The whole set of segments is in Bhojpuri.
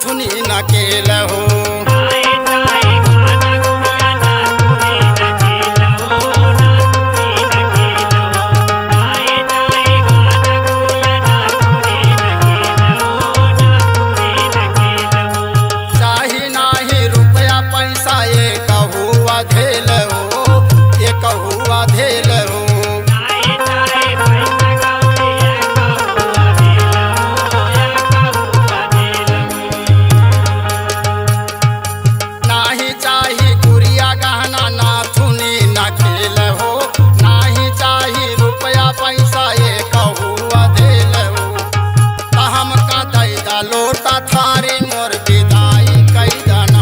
नाथुनी न केल हो। चाही नाही रुपया पैसा ये कहुआ धेल हो, ये कहुआ धेल हो। नाही चाही गुड़िया गहना नाथुनी न खेल हो, नाही चाही रुपया पैसा ये कहुआ धेल हो। त हमका दैदा लोटा थारी मोर विदाई कैदना।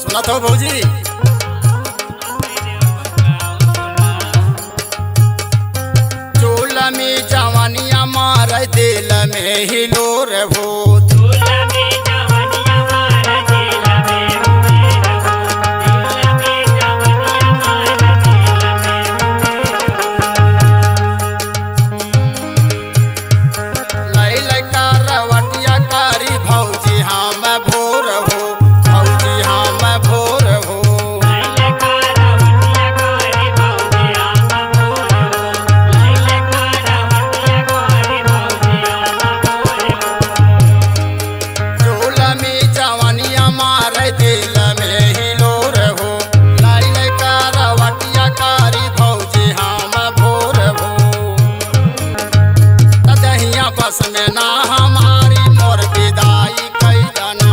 सुना तो भौजी, चोल में जवानिया मार दिल में हिलोर हो। रवटिया कारी भौजी हम भोर हो, भौजी हम भोर हो। चोल में जवानिया मार दिल में हिलोर हो। रवटिया कारी भौजी हम भोर हो। दहिया बस में ना हमारी मोर विदाई कैदना।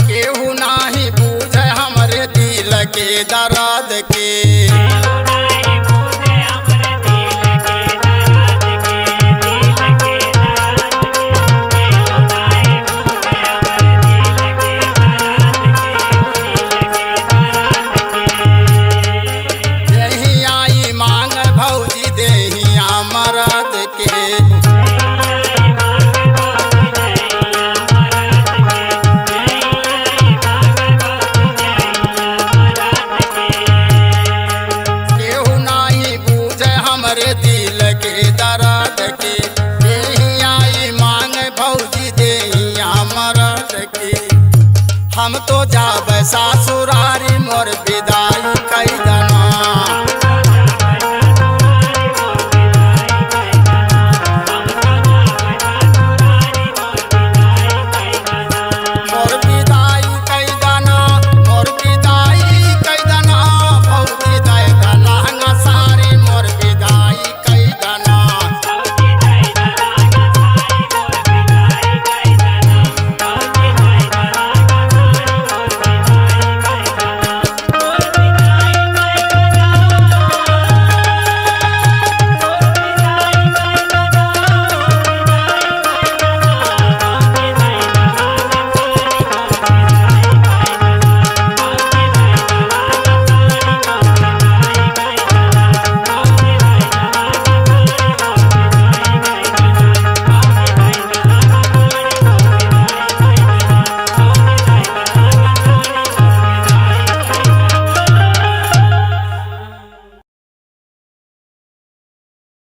केहू नाही बूझे हमरे दिल के दर्द के। देही आई मांग भौजी देहिया मरद के। केहू नाही बूझे हमरे दिल के दर्द के। देही आई मांग भौजी देहिया मरद के। हम तो जाब सासुरारी मोर विदा